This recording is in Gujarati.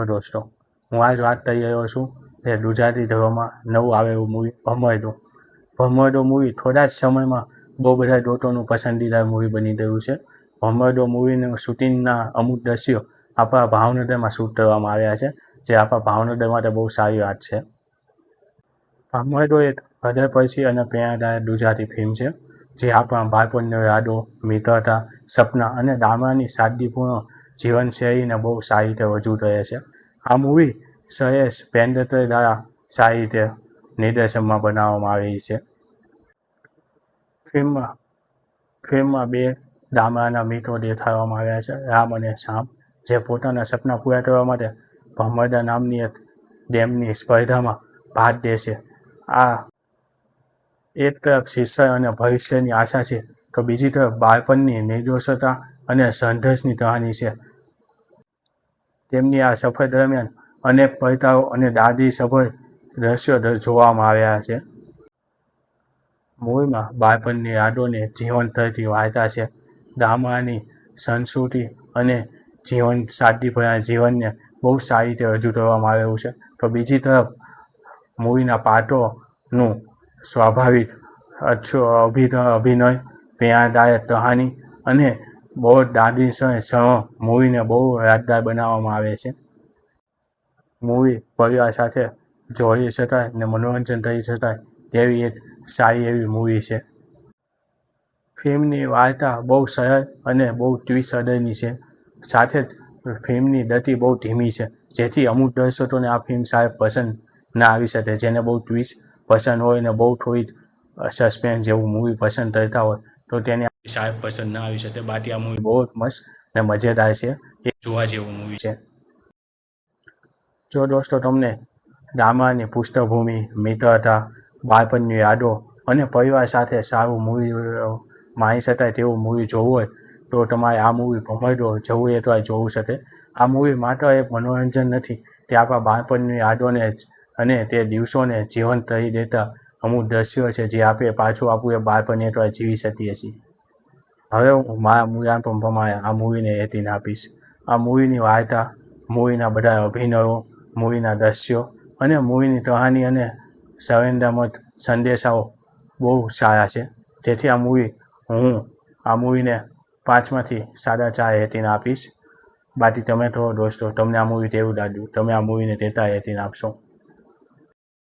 તો દોસ્તો, હું આજ વાત કરી રહ્યો છું કે ગુજરાતી ધર્મમાં નવું આવે એવું મૂવી ભમરડો. ભમરડો મૂવી થોડા જ સમયમાં બહુ બધા દોસ્તોનું પસંદીદા મૂવી બની ગયું છે. ભમરડો મૂવીનું શૂટિંગના અમુક દ્રશ્યો આપણા ભાવનગરમાં શૂટ કરવામાં આવ્યા છે, જે આપણા ભાવનગર માટે બહુ સારી વાત છે. ભમરડો એક હૃદયસ્પર્શી અને પ્રેરણાદાયક ગુજરાતી ફિલ્મ છે, જે આપણા બાળપણની યાદો, મિત્રતા, સપના અને ગામડાની સાદગીપૂર્ણ જીવનશૈલીને બહુ સારી રીતે રજૂ કરે છે. આ મૂવી સરેશ પેન્ડ્રે દ્વારા સારી રીતે નિર્દેશનમાં બનાવવામાં આવી છે. ફિલ્મમાં બે ગામડાના મિત્રો દેખાડવામાં આવ્યા છે, રામ અને શ્યામ, જે પોતાના સપના પૂરા કરવા માટે ભમરડા નામની એક ગેમની સ્પર્ધામાં ભાગ લે છે. આ એક તરફ શિક્ષણ અને ભવિષ્યની આશા છે, તો બીજી તરફ બાળપણની નિર્દોષતા અને સંઘર્ષની કહાની છે. તેમની આ સફર દરમિયાન અનેક પડકારો અને લાગણીસભર દ્રશ્યો જોવામાં આવ્યા છે. મૂવીમાં બાળપણની યાદોને જીવંત કરતી વાર્તા છે. ગામડાની સંસ્કૃતિ અને સાદગીભર્યા જીવનને બહુ સારી રીતે રજૂ કરવામાં આવ્યું છે. તો બીજી તરફ મૂવીના પાત્રોનું સ્વાભાવિક અભિનય, પ્રેરણાદાયક કહાની અને બહુ જ લાગણીશીલ ક્ષણો મૂવીને બહુ યાદગાર બનાવવામાં આવે છે. મૂવી પરિવાર સાથે જોઈ શકાય અને મનોરંજન કરી શકાય તેવી એક સારી એવી મૂવી છે. ફિલ્મની વાર્તા બહુ સરળ અને બહુ ટ્વિસ્ટ હૃદયની છે. સાથે જ ફિલ્મની ગતિ બહુ ધીમી છે, જેથી અમુક દર્શકોને આ ફિલ્મ સાહેબ પસંદ ના આવી શકે. જેને બહુ ટ્વિસ્ટ પસંદ હોય અને બહુ થોડી સસ્પેન્સ જેવું મૂવી પસંદ કરતા હોય તો તેને સાહેબ પસંદ ના આવી શકે. બાકી આ મૂવી બહુ જ મસ્ત અને મજેદાર છે, એ જોવા જેવું મૂવી છે. જો દોસ્તો તમને ગામડાની પૃષ્ઠભૂમિ, મિત્રતા, બાળપણની યાદો અને પરિવાર સાથે સારું મૂવી માણી શકાય તેવું મૂવી જોવું હોય તો તમારે આ મૂવી ભમરડો જવું એ તો જોવું શકે. આ મૂવી માત્ર એક મનોરંજન નથી, તે આપણા બાળપણની યાદોને અને તે દિવસોને જીવંત કરી દેતા અમુક દ્રશ્યો છે, જે આપણે પાછું આપણું એ બાળપણ એક વાર જીવી શકીએ છીએ. હવે હું મારા મૂલ્યાંકન પ્રમાણે આ મૂવીને રેટિંગ આપીશ. આ મૂવીની વાર્તા, મૂવીના બધા અભિનયો, મૂવીના દ્રશ્યો અને મૂવીની કહાની અને સંવેદનાત્મક સંદેશાઓ બહુ સારા છે. તેથી હું આ મૂવીને 5માંથી 4.5 રેટિંગ આપીશ. બાકી તમે કહો દોસ્તો, તમને આ મૂવી કેવું લાગ્યું? તમે આ મૂવીને કેટલા રેટિંગ આપશો?